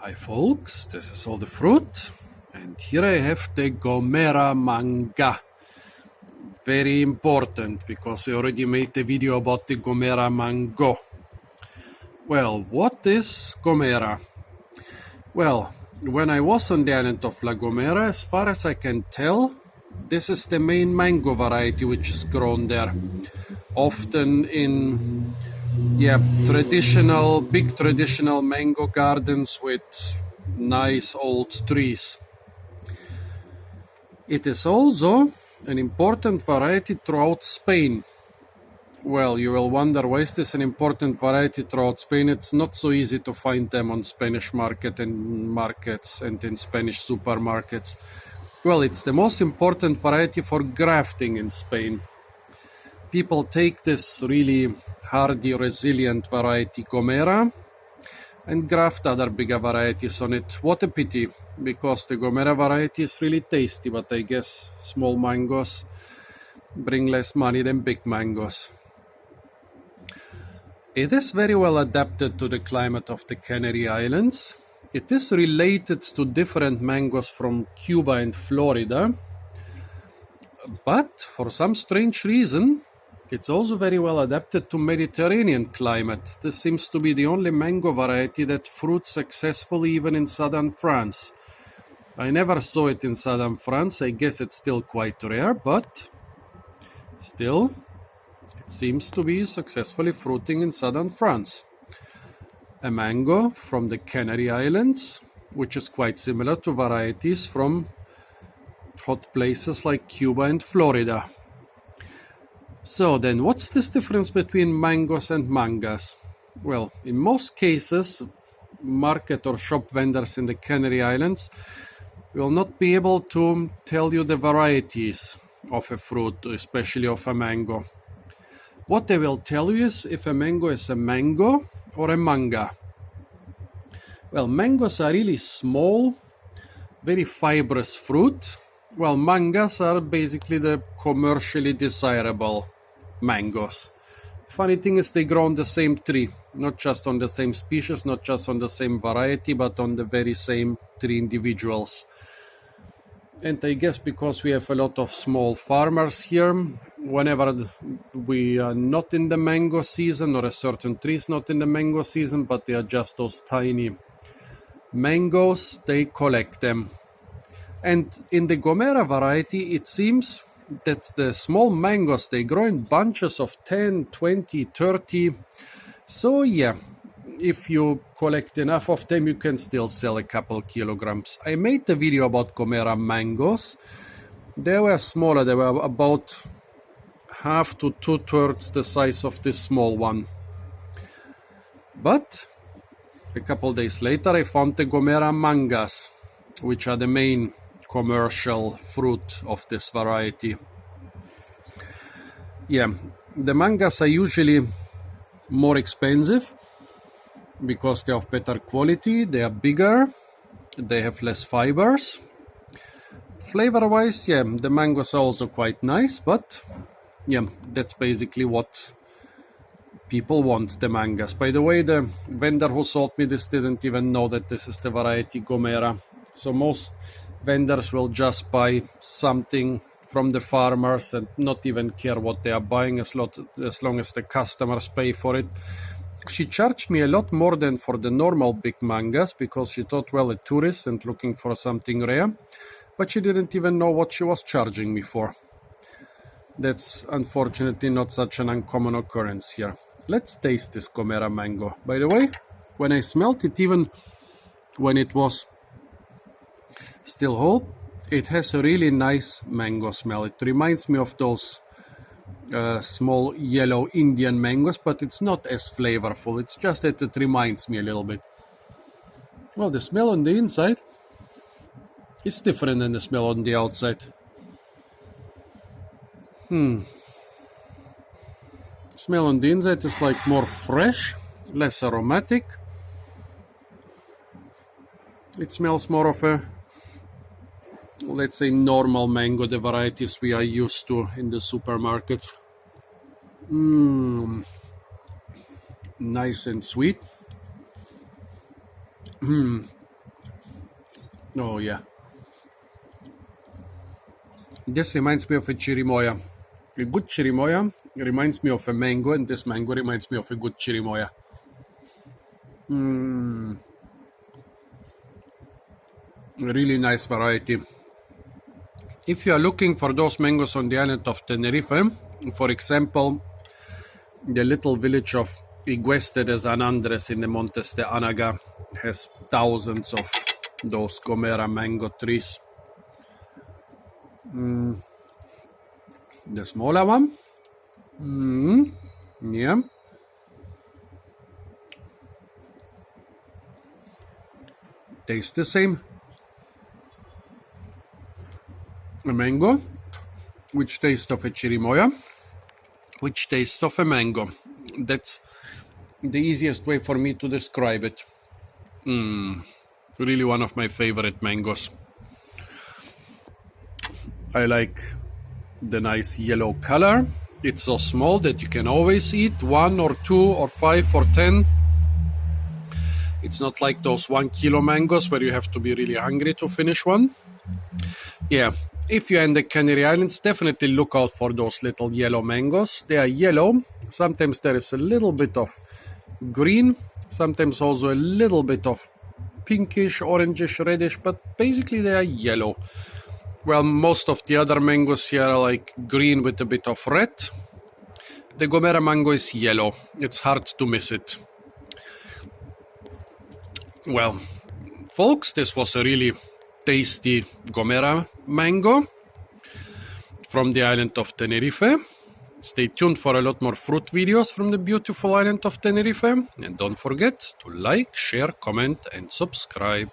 Hi folks, this is all the fruit, and here I have the Gomera manga. Very important because I already made a video about the Gomera mango. Well, what is Gomera? Well, when I was on the island of La Gomera, as far as I can tell, this is the main mango variety which is grown there. Often in big traditional mango gardens with nice old trees. It is also an important variety throughout Spain. Well, you will wonder, why is this an important variety throughout Spain? It's not so easy to find them on Spanish markets and in Spanish supermarkets. Well, it's the most important variety for grafting in Spain. People take this really hardy, resilient variety Gomera and graft other bigger varieties on it. What a pity, because the Gomera variety is really tasty, but I guess small mangoes bring less money than big mangoes. It is very well adapted to the climate of the Canary Islands. It is related to different mangoes from Cuba and Florida, but for some strange reason, it's also very well adapted to Mediterranean climate. This seems to be the only mango variety that fruits successfully even in southern France. I never saw it in southern France. I guess it's still quite rare, but still, it seems to be successfully fruiting in southern France. A mango from the Canary Islands, which is quite similar to varieties from hot places like Cuba and Florida. So then, what's this difference between MangOs and MangAs? Well, in most cases, market or shop vendors in the Canary Islands will not be able to tell you the varieties of a fruit, especially of a mango. What they will tell you is if a mango is a mango or a manga. Well, mangoes are really small, very fibrous fruit, while mangas are basically the commercially desirable mangoes. Funny thing is, they grow on the same tree, not just on the same species, not just on the same variety, but on the very same tree individuals. And I guess because we have a lot of small farmers here, whenever we are not in the mango season, or a certain tree is not in the mango season, but they are just those tiny mangoes, they collect them. And in the Gomera variety, it seems that the small mangoes, they grow in bunches of 10, 20, 30. So yeah, if you collect enough of them, you can still sell a couple kilograms. I made a video about Gomera mangoes. They were smaller. They were about half to 2/3 the size of this small one. But a couple days later, I found the Gomera MangAs, which are the main commercial fruit of this variety. Yeah, the MangAs are usually more expensive because they are of better quality, they are bigger, they have less fibers. Flavor-wise, yeah, the mangoes are also quite nice, but yeah, that's basically what people want, the MangAs. By the way, the vendor who sold me this didn't even know that this is the variety Gomera. So most vendors will just buy something from the farmers and not even care what they are buying as long as the customers pay for it. She charged me a lot more than for the normal big MangAs because she thought, well, a tourist and looking for something rare, but she didn't even know what she was charging me for. That's unfortunately not such an uncommon occurrence here. Let's taste this Gomera mango. By the way, when I smelled it, even when it was still whole, it has a really nice mango smell. It reminds me of those small yellow Indian mangoes, but it's not as flavorful. It's just that it reminds me a little bit. Well, the smell on the inside is different than the smell on the outside. Smell on the inside is like more fresh, less aromatic. It smells more of a, let's say, normal mango, the varieties we are used to in the supermarket. Nice and sweet. Oh yeah. This reminds me of a chirimoya. A good chirimoya reminds me of a mango, and this mango reminds me of a good chirimoya. Really nice variety. If you are looking for those mangoes on the island of Tenerife, for example, the little village of Igueste de San Andres in the Montes de Anaga has thousands of those Gomera mango trees. The smaller one, yeah. Tastes the same. A mango, which tastes of a chirimoya, which tastes of a mango. That's the easiest way for me to describe it. Really one of my favorite mangoes. I like the nice yellow color. It's so small that you can always eat 1 or 2 or 5 or 10. It's not like those 1 kilo mangoes where you have to be really hungry to finish one. Yeah, if you're in the Canary Islands, definitely look out for those little yellow mangoes. They are yellow. Sometimes there is a little bit of green, sometimes also a little bit of pinkish, orangish, reddish, but basically they are yellow. Well, most of the other mangoes here are like green with a bit of red. The Gomera mango is yellow. It's hard to miss it. Well, folks, this was a really tasty Gomera mango from the island of Tenerife. Stay tuned for a lot more fruit videos from the beautiful island of Tenerife. And don't forget to like, share, comment, and subscribe.